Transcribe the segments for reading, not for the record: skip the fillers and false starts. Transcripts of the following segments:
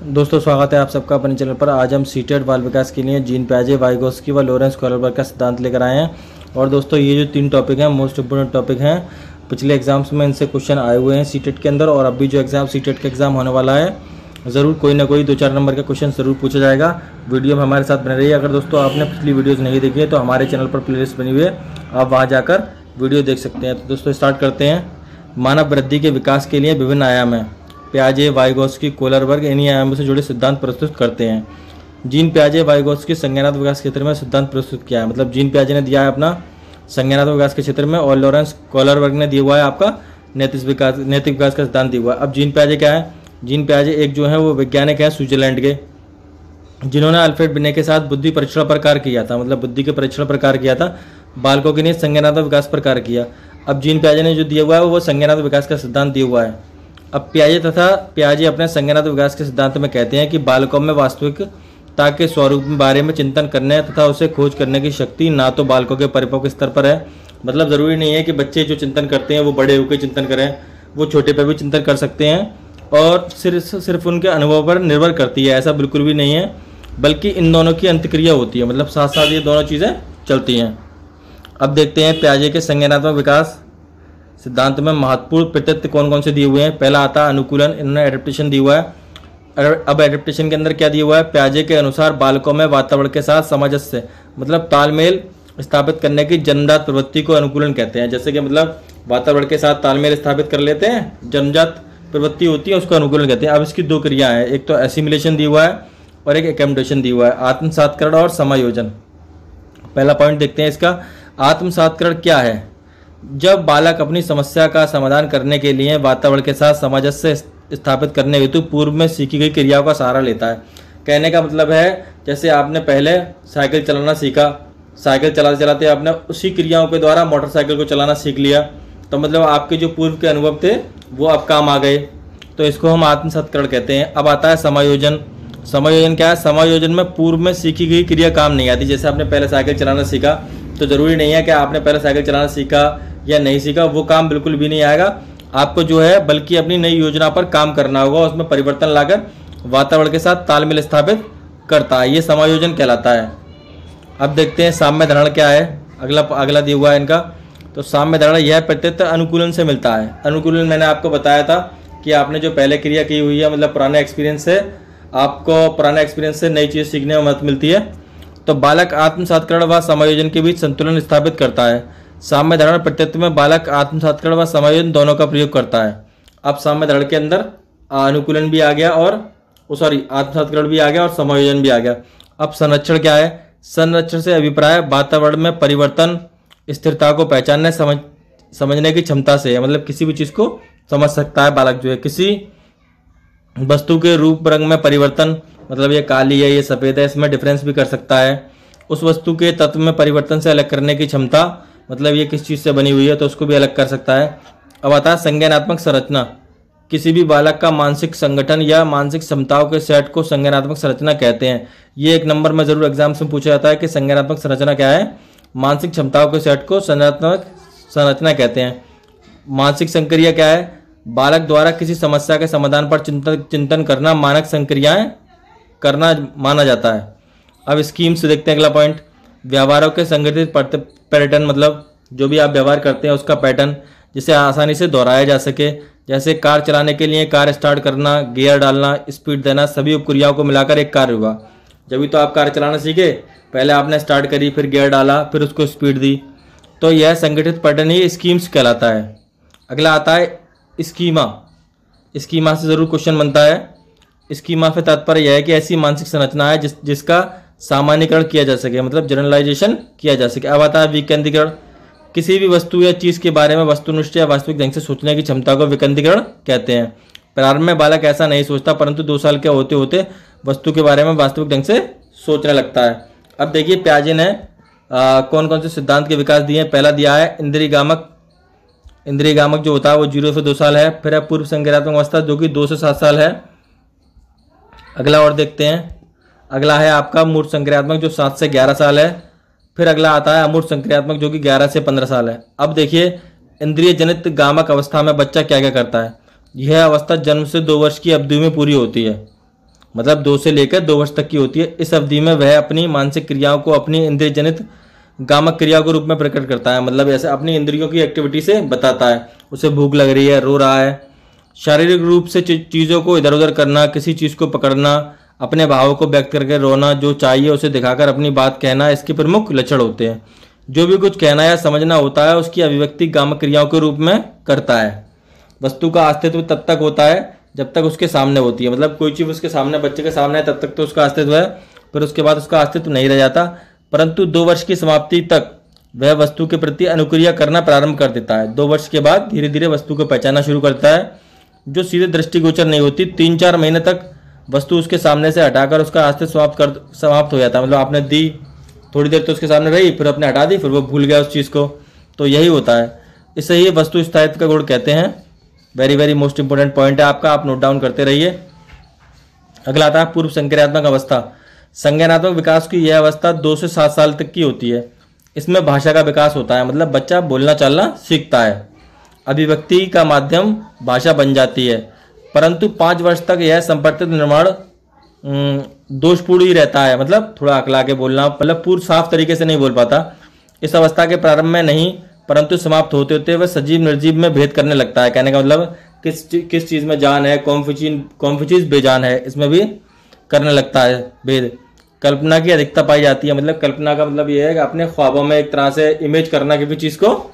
दोस्तों स्वागत है आप सबका अपने चैनल पर। आज हम सीटेट बाल विकास के लिए जीन पियाजे, वाइगोत्स्की व लॉरेंस कोहलरबर्ग का सिद्धांत लेकर आए हैं। और दोस्तों ये जो 3 टॉपिक हैं मोस्ट इंपोर्टेंट टॉपिक हैं, पिछले एग्जाम्स में इनसे क्वेश्चन आए हुए हैं सीटेट के अंदर, और अभी जो एग्जाम सीटेट का एग्जाम होने वाला है ज़रूर कोई ना कोई 2-4 नंबर का क्वेश्चन ज़रूर पूछा जाएगा। वीडियो में हमारे साथ बने रहिए। अगर दोस्तों आपने पिछली वीडियोज़ नहीं देखी है तो हमारे चैनल पर प्लेलिस्ट बनी हुई है, आप वहाँ जाकर वीडियो देख सकते हैं। तो दोस्तों स्टार्ट करते हैं। मानव वृद्धि के विकास के लिए विभिन्न आयाम हैं। पियाजे, वाइगोत्स्की, कोहलरबर्ग इन्हीं आयामों से जुड़े सिद्धांत प्रस्तुत करते हैं। जीन पियाजे, वाइगोत्स्की संज्ञानात्मक विकास के क्षेत्र में सिद्धांत प्रस्तुत किया है। मतलब जीन पियाजे ने दिया है अपना संज्ञानात्मक विकास के क्षेत्र में, और लॉरेंस कोहलरबर्ग ने दिया हुआ है आपका नैतिक विकास का सिद्धांत दिया हुआ है। अब जीन पियाजे क्या है? जीन पियाजे एक जो है वो वैज्ञानिक है स्विट्जरलैंड के, जिन्होंने अल्फ्रेड बिने के साथ बुद्धि परीक्षण पर कार्य किया था। मतलब बुद्धि के परीक्षण पर कार्य किया था, बालकों के लिए संज्ञानात्मक विकास पर कार्य किया। अब जीन पियाजे ने जो दिया हुआ है वो संज्ञानात्मक विकास का सिद्धांत दिया हुआ है। अब पियाजे अपने संज्ञानात्मक विकास के सिद्धांत में कहते हैं कि बालकों में वास्तविकता के स्वरूप के बारे में चिंतन करने तथा उसे खोज करने की शक्ति ना तो बालकों के परिपक्व स्तर पर है। मतलब ज़रूरी नहीं है कि बच्चे जो चिंतन करते हैं वो बड़े होकर चिंतन करें, वो छोटे पर भी चिंतन कर सकते हैं, और सिर्फ उनके अनुभव पर निर्भर करती है, ऐसा बिल्कुल भी नहीं है। बल्कि इन दोनों की अंतक्रिया होती है, मतलब साथ साथ ये दोनों चीज़ें चलती हैं। अब देखते हैं पियाजे के संज्ञानात्मक विकास सिद्धांत में महत्वपूर्ण प्रत्यय कौन कौन से दिए हुए हैं। पहला आता है अनुकूलन, इन्होंने एडेप्टेशन दिया हुआ है। अब एडेप्टेशन के अंदर क्या दिया हुआ है? पियाजे के अनुसार बालकों में वातावरण के साथ सामंजस्य मतलब तालमेल स्थापित करने की जन्मजात प्रवृत्ति को अनुकूलन कहते हैं। जैसे कि मतलब वातावरण के साथ तालमेल स्थापित कर लेते हैं, जन्मजात प्रवृत्ति होती है, उसको अनुकूलन कहते हैं। अब इसकी 2 क्रिया है, एक तो एसिमिलेशन दिया हुआ है और एक एकम्युलेशन दिया हुआ है, आत्मसात्करण और समायोजन। पहला पॉइंट देखते हैं इसका, आत्मसात्करण क्या है? जब बालक अपनी समस्या का समाधान करने के लिए वातावरण के साथ सामंजस्य स्थापित करने हेतु पूर्व में सीखी गई क्रियाओं का सहारा लेता है। कहने का मतलब है जैसे आपने पहले साइकिल चलाना सीखा, साइकिल चलाते चलाते आपने उसी क्रियाओं के द्वारा मोटरसाइकिल को चलाना सीख लिया, तो मतलब आपके जो पूर्व के अनुभव थे वो अब काम आ गए, तो इसको हम आत्मसात्करण कहते हैं। अब आता है समायोजन। समायोजन क्या है? समायोजन में पूर्व में सीखी गई क्रिया काम नहीं आती। जैसे आपने पहले साइकिल चलाना सीखा, तो ज़रूरी नहीं है कि आपने पहले साइकिल चलाना सीखा या नहीं सीखा, वो काम बिल्कुल भी नहीं आएगा आपको जो है, बल्कि अपनी नई योजना पर काम करना होगा, उसमें परिवर्तन लाकर वातावरण के साथ तालमेल स्थापित करता है, ये समायोजन कहलाता है। अब देखते हैं साम्य धारणा क्या है। अगला दिया हुआ है इनका, तो साम्य धारणा यह प्रत्यय अनुकूलन से मिलता है। अनुकूलन मैंने आपको बताया था कि आपने जो पहले क्रिया की हुई है, मतलब पुराने एक्सपीरियंस से, आपको पुराने एक्सपीरियंस से नई चीज़ सीखने में मदद मिलती है। तो बालक आत्मसात्करण व समायोजन के बीच संतुलन स्थापित करता है। साम्य धारणा प्रत्यय में बालक आत्मसात्करण व समायोजन दोनों का प्रयोग करता है। अब साम्य धारणा के अंदर अनुकूलन भी आ गया और आत्मसात्करण भी आ गया और समायोजन भी आ गया। अब संरक्षण क्या है? संरक्षण से अभिप्राय वातावरण में परिवर्तन, स्थिरता को पहचानने समझने की क्षमता से है। मतलब किसी भी चीज़ को समझ सकता है बालक जो है। किसी वस्तु के रूप रंग में परिवर्तन, मतलब ये काली है, ये सफ़ेद है, इसमें डिफरेंस भी कर सकता है। उस वस्तु के तत्व में परिवर्तन से अलग करने की क्षमता, मतलब ये किस चीज़ से बनी हुई है तो उसको भी अलग कर सकता है। अब आता है संज्ञानात्मक संरचना। किसी भी बालक का मानसिक संगठन या मानसिक क्षमताओं के सेट को संज्ञानात्मक संरचना कहते हैं। ये 1 नंबर में जरूर एग्जाम में पूछा जाता है कि संज्ञानात्मक संरचना क्या है। मानसिक क्षमताओं के सेट को संज्ञानात्मक संरचना कहते हैं। मानसिक संक्रिया क्या है? बालक द्वारा किसी समस्या के समाधान पर चिंतन करना मानक संक्रियाएं करना माना जाता है। अब स्कीम से देखते हैं अगला पॉइंट, व्यवहारों के संगठित पैटर्न, मतलब जो भी आप व्यवहार करते हैं उसका पैटर्न जिसे आसानी से दोहराया जा सके। जैसे कार चलाने के लिए कार स्टार्ट करना, गियर डालना, स्पीड देना, सभी उपक्रियाओं को मिलाकर एक कार्य हुआ। जब भी तो आप कार चलाना सीखे, पहले आपने स्टार्ट करी, फिर गियर डाला, फिर उसको स्पीड दी, तो यह संगठित पैटर्न ही स्कीम्स कहलाता है। अगला आता है स्कीमा। स्कीमा से ज़रूर क्वेश्चन बनता है। स्कीमा से तात्पर्य यह है कि ऐसी मानसिक संरचना है जिसका सामान्यीकरण किया जा सके, मतलब जनरलाइजेशन किया जा सके। अब आता है विकेंद्रीकरण। किसी भी वस्तु या चीज़ के बारे में वस्तुनिष्ठ या वास्तविक ढंग से सोचने की क्षमता को विकेंद्रीकरण कहते हैं। प्रारंभ में बालक ऐसा नहीं सोचता, परंतु 2 साल के होते होते वस्तु के बारे में वास्तविक ढंग से सोचने लगता है। अब देखिए पियाजे ने कौन कौन से सिद्धांत के विकास दिए हैं। पहला दिया है इंद्रियगामक जो होता है वो 0 से 2 साल है। फिर है पूर्व संज्ञानात्मक अवस्था जो कि 2 से 7 साल है। अगला और देखते हैं, अगला है आपका मूर्त संक्रियात्मक जो 7 से 11 साल है। फिर अगला आता है अमूर्त संक्रियात्मक जो कि 11 से 15 साल है। अब देखिए इंद्रिय जनित गामक अवस्था में बच्चा क्या क्या करता है। यह अवस्था जन्म से 2 वर्ष की अवधि में पूरी होती है। मतलब 2 से लेकर 2 वर्ष तक की होती है। इस अवधि में वह अपनी मानसिक क्रियाओं को अपनी इंद्रिय जनित गामक क्रिया के रूप में प्रकट करता है, मतलब ऐसे अपनी इंद्रियों की एक्टिविटी से बताता है। उसे भूख लग रही है, रो रहा है। शारीरिक रूप से चीज़ों को इधर उधर करना, किसी चीज़ को पकड़ना, अपने भावों को व्यक्त करके रोना, जो चाहिए उसे दिखाकर अपनी बात कहना, इसके प्रमुख लक्षण होते हैं। जो भी कुछ कहना या समझना होता है उसकी अभिव्यक्ति गामक क्रियाओं के रूप में करता है। वस्तु का अस्तित्व तब तक होता है जब तक उसके सामने होती है, मतलब कोई चीज़ उसके सामने, बच्चे के सामने है तब तक तो उसका अस्तित्व है, फिर उसके बाद उसका अस्तित्व नहीं रह जाता। परंतु 2 वर्ष की समाप्ति तक वह वस्तु के प्रति अनुक्रिया करना प्रारंभ कर देता है। 2 वर्ष के बाद धीरे धीरे वस्तु को पहचानना शुरू करता है, जो सीधे दृष्टिगोचर नहीं होती। 3-4 महीने तक वस्तु उसके सामने से हटाकर उसका अस्तित्व समाप्त हो जाता है। मतलब आपने दी, थोड़ी देर तो उसके सामने रही, फिर अपने हटा दी, फिर वो भूल गया उस चीज़ को, तो यही होता है। इसे ही वस्तु स्थायित्व का गुण कहते हैं। Very very most important point है आपका, आप नोट डाउन करते रहिए। अगला आता है पूर्व संज्ञानात्मक अवस्था। संज्ञानात्मक विकास की यह अवस्था 2 से 7 साल तक की होती है। इसमें भाषा का विकास होता है, मतलब बच्चा बोलना चालना सीखता है, अभिव्यक्ति का माध्यम भाषा बन जाती है। परंतु 5 वर्ष तक यह संपर्कित निर्माण दोषपूर्ण ही रहता है, मतलब थोड़ा अकला के बोलना, मतलब पूर्ण साफ तरीके से नहीं बोल पाता। इस अवस्था के प्रारंभ में नहीं, परंतु समाप्त होते होते वह सजीव निर्जीव में भेद करने लगता है। कहने का मतलब किस चीज़ में जान है, कौन सी चीज़ बेजान है, इसमें भी करने लगता है भेद। कल्पना की अधिकता पाई जाती है, मतलब कल्पना का मतलब यह है कि अपने ख्वाबों में एक तरह से इमेज करना किसी चीज़ को।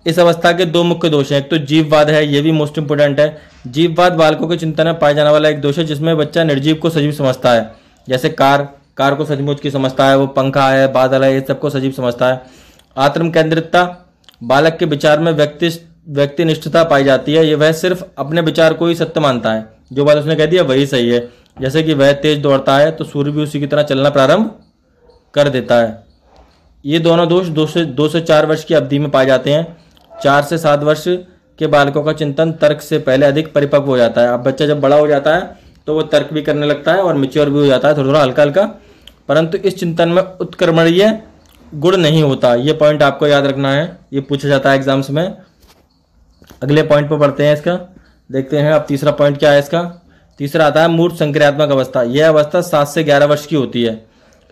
इस अवस्था के 2 मुख्य दोष हैं। एक तो जीववाद है, ये भी मोस्ट इंपोर्टेंट है। जीववाद बालकों के चिंतन में पाया जाने वाला एक दोष है, जिसमें बच्चा निर्जीव को सजीव समझता है। जैसे कार को सचमुच की समझता है, वो पंखा है, बादल है, ये सबको सजीव समझता है। आत्म केंद्रितता, बालक के विचार में व्यक्तिनिष्ठता पाई जाती है। ये वह सिर्फ अपने विचार को ही सत्य मानता है, जो बात उसने कह दिया वही सही है। जैसे कि वह तेज दौड़ता है तो सूर्य भी उसी की तरह चलना प्रारंभ कर देता है। ये दोनों दोष 2 से 4 वर्ष की अवधि में पाए जाते हैं। 4 से 7 वर्ष के बालकों का चिंतन तर्क से पहले अधिक परिपक्व हो जाता है। अब बच्चा जब बड़ा हो जाता है तो वो तर्क भी करने लगता है और मैच्योर भी हो जाता है, थोड़ा थोड़ा हल्का हल्का। परंतु इस चिंतन में उत्क्रमणीय गुण नहीं होता। ये पॉइंट आपको याद रखना है, ये पूछा जाता है एग्जाम्स में। अगले पॉइंट पर बढ़ते हैं, इसका देखते हैं अब तीसरा पॉइंट क्या है इसका। तीसरा आता है मूर्त संक्रियात्मक अवस्था। यह अवस्था 7 से 11 वर्ष की होती है।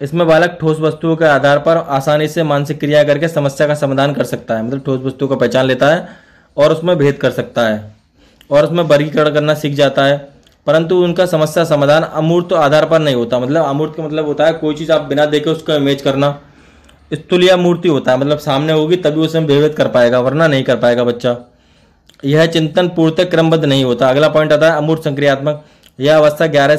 इसमें बालक ठोस वस्तुओं के आधार पर आसानी से मानसिक क्रिया करके समस्या का समाधान कर सकता है, मतलब ठोस वस्तुओं को पहचान लेता है और उसमें भेद कर सकता है और उसमें वर्गीकरण करना सीख जाता है। परंतु उनका समस्या समाधान अमूर्त आधार पर नहीं होता। मतलब अमूर्त का मतलब होता है कोई चीज़ आप बिना देखे उसका इमेज करना। स्थूलिया मूर्ति होता है, मतलब सामने होगी तभी उसमें भेद कर पाएगा, वरना नहीं कर पाएगा बच्चा। यह चिंतन पूर्णतः क्रमबद्ध नहीं होता। अगला पॉइंट आता है अमूर्त संक्रियात्मक। यह अवस्था 11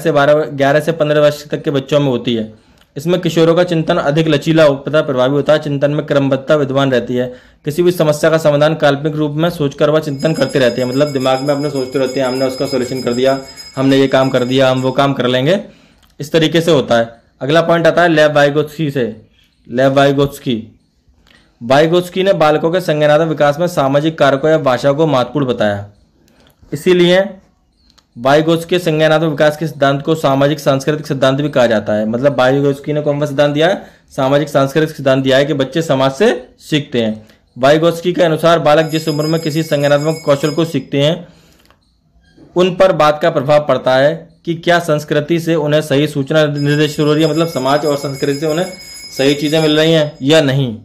से 15 वर्ष तक के बच्चों में होती है। इसमें किशोरों का चिंतन अधिक लचीला तथा प्रभावी होता है। चिंतन में क्रमबद्धता विद्यमान रहती है। किसी भी समस्या का समाधान काल्पनिक रूप में सोचकर वह चिंतन करते रहते हैं, मतलब दिमाग में अपने सोचते रहते हैं, हमने उसका सोल्यूशन कर दिया, हमने ये काम कर दिया, हम वो काम कर लेंगे, इस तरीके से होता है। अगला पॉइंट आता है लेव वाइगोत्स्की से। लेव वाइगोत्स्की ने बालकों के संज्ञानात्मक विकास में सामाजिक कारकों या भाषा को महत्वपूर्ण बताया। इसीलिए वाइगोत्स्की के संज्ञानात्मक विकास के सिद्धांत को सामाजिक सांस्कृतिक सिद्धांत भी कहा जाता है। मतलब वाइगोत्स्की ने कौन सा सिद्धांत दिया है? सामाजिक सांस्कृतिक सिद्धांत दिया है कि बच्चे समाज से सीखते हैं। वाइगोत्स्की के अनुसार बालक जिस उम्र में किसी संज्ञानात्मक कौशल को सीखते हैं उन पर बात का प्रभाव पड़ता है कि क्या संस्कृति से उन्हें सही सूचना निर्देशित हो रही है, मतलब समाज और संस्कृति से उन्हें सही चीज़ें मिल रही हैं या नहीं।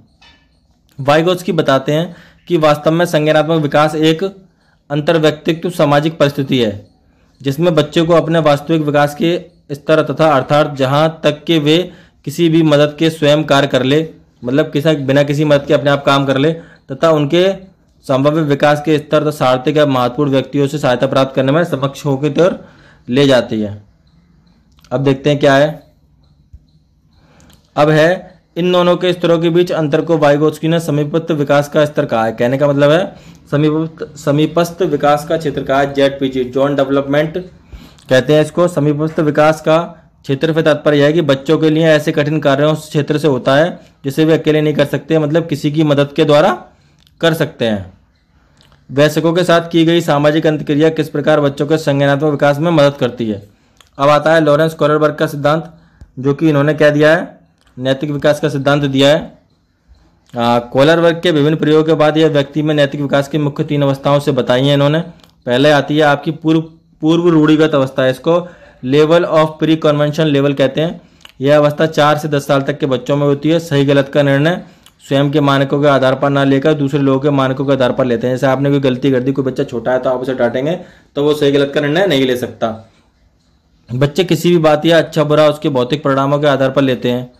वाइगोत्स्की बताते हैं कि वास्तव में संज्ञानात्मक विकास एक अंतर्व्यक्तित्व सामाजिक परिस्थिति है जिसमें बच्चे को अपने वास्तविक विकास के स्तर तथा अर्थात जहाँ तक कि वे किसी भी मदद के स्वयं कार्य कर ले, मतलब बिना किसी मदद के अपने आप काम कर ले, तथा उनके संभाव्य विकास के स्तर तथा सार्थक या महत्वपूर्ण व्यक्तियों से सहायता प्राप्त करने में सक्षम होकर की ओर ले जाती है। अब देखते हैं क्या है। अब है इन दोनों के स्तरों के बीच अंतर को वाइगोत्स्की ने समीपस्थ विकास का स्तर कहा है। कहने का मतलब है समीपस्थ विकास का क्षेत्र कहा है, ZPG, जॉन डेवलपमेंट कहते हैं इसको। समीपस्थ विकास का क्षेत्र से तात्पर्य है कि बच्चों के लिए ऐसे कठिन कार्यों उस क्षेत्र से होता है जिसे वे अकेले नहीं कर सकते, मतलब किसी की मदद के द्वारा कर सकते हैं। वयस्कों के साथ की गई सामाजिक अंतक्रिया किस प्रकार बच्चों के संज्ञानात्मक विकास में मदद करती है। अब आता है लॉरेंस कोहलरबर्ग का सिद्धांत, जो कि इन्होंने क्या दिया है, नैतिक विकास का सिद्धांत दिया है। कोहलरबर्ग के विभिन्न प्रयोगों के बाद यह व्यक्ति में नैतिक विकास की मुख्य 3 अवस्थाओं से बताई हैं इन्होंने। पहले आती है आपकी पूर्व रूढ़िगत अवस्था, इसको level of pre convention level कहते हैं। यह अवस्था 4 से 10 साल तक के बच्चों में होती है। सही गलत का निर्णय स्वयं के मानकों के आधार पर ना लेकर दूसरे लोगों के मानकों के आधार पर लेते हैं। जैसे आपने कोई गलती कर दी, कोई बच्चा छोटा है तो आप उसे डांटेंगे तो वो सही गलत का निर्णय नहीं ले सकता। बच्चे किसी भी बात या अच्छा बुरा उसके भौतिक परिणामों के आधार पर लेते हैं।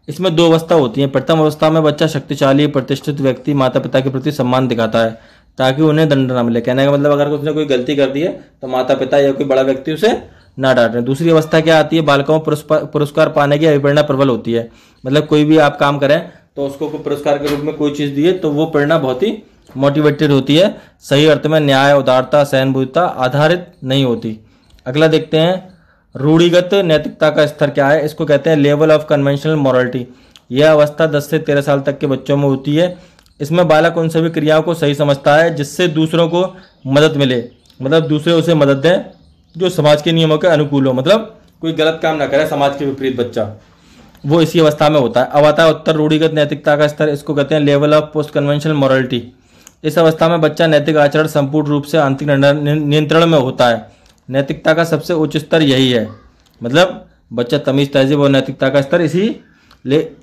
इसमें 2 अवस्था होती है। प्रथम अवस्था में बच्चा शक्तिशाली प्रतिष्ठित व्यक्ति माता पिता के प्रति सम्मान दिखाता है ताकि उन्हें दंड न मिले। कहने का मतलब अगर उसने कोई गलती कर दी है तो माता पिता या कोई बड़ा व्यक्ति उसे ना डांटे। दूसरी अवस्था क्या आती है, बालकों में पुरस्कार पाने की अभिप्रेरणा प्रबल होती है। मतलब कोई भी आप काम करें तो उसको कोई पुरस्कार के रूप में कोई चीज़ दिए तो वो प्रेरणा बहुत ही मोटिवेटेड होती है, सही अर्थ में न्याय, उदारता, सहानुभूतिता आधारित नहीं होती। अगला देखते हैं, रूढ़िगत नैतिकता का स्तर क्या है। इसको कहते हैं लेवल ऑफ कन्वेंशनल मॉरलिटी। यह अवस्था 10 से 13 साल तक के बच्चों में होती है। इसमें बालक उन सभी क्रियाओं को सही समझता है जिससे दूसरों को मदद मिले, मतलब दूसरे उसे मदद दें जो समाज के नियमों के अनुकूल हो, मतलब कोई गलत काम ना करे समाज के विपरीत बच्चा, वो इसी अवस्था में होता है। अब आता है उत्तर रूढ़िगत नैतिकता का स्तर। इसको कहते हैं level of post conventional morality. इस अवस्था में बच्चा नैतिक आचरण संपूर्ण रूप से आंतरिक नियंत्रण में होता है। नैतिकता का सबसे उच्च स्तर यही है, मतलब बच्चा तमीज तहजीब और नैतिकता का स्तर इसी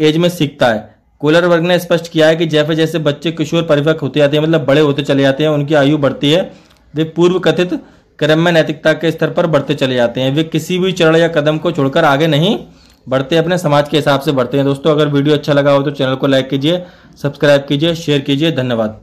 एज में सीखता है। कोलर वर्ग ने स्पष्ट किया है कि जैसे जैसे बच्चे किशोर परिपक्व होते जाते हैं, मतलब बड़े होते चले जाते हैं, उनकी आयु बढ़ती है, वे पूर्व कथित क्रम में नैतिकता के स्तर पर बढ़ते चले जाते हैं। वे किसी भी चरण या कदम को छोड़कर आगे नहीं बढ़ते, अपने समाज के हिसाब से बढ़ते हैं। दोस्तों अगर वीडियो अच्छा लगा हो तो चैनल को लाइक कीजिए, सब्सक्राइब कीजिए, शेयर कीजिए। धन्यवाद।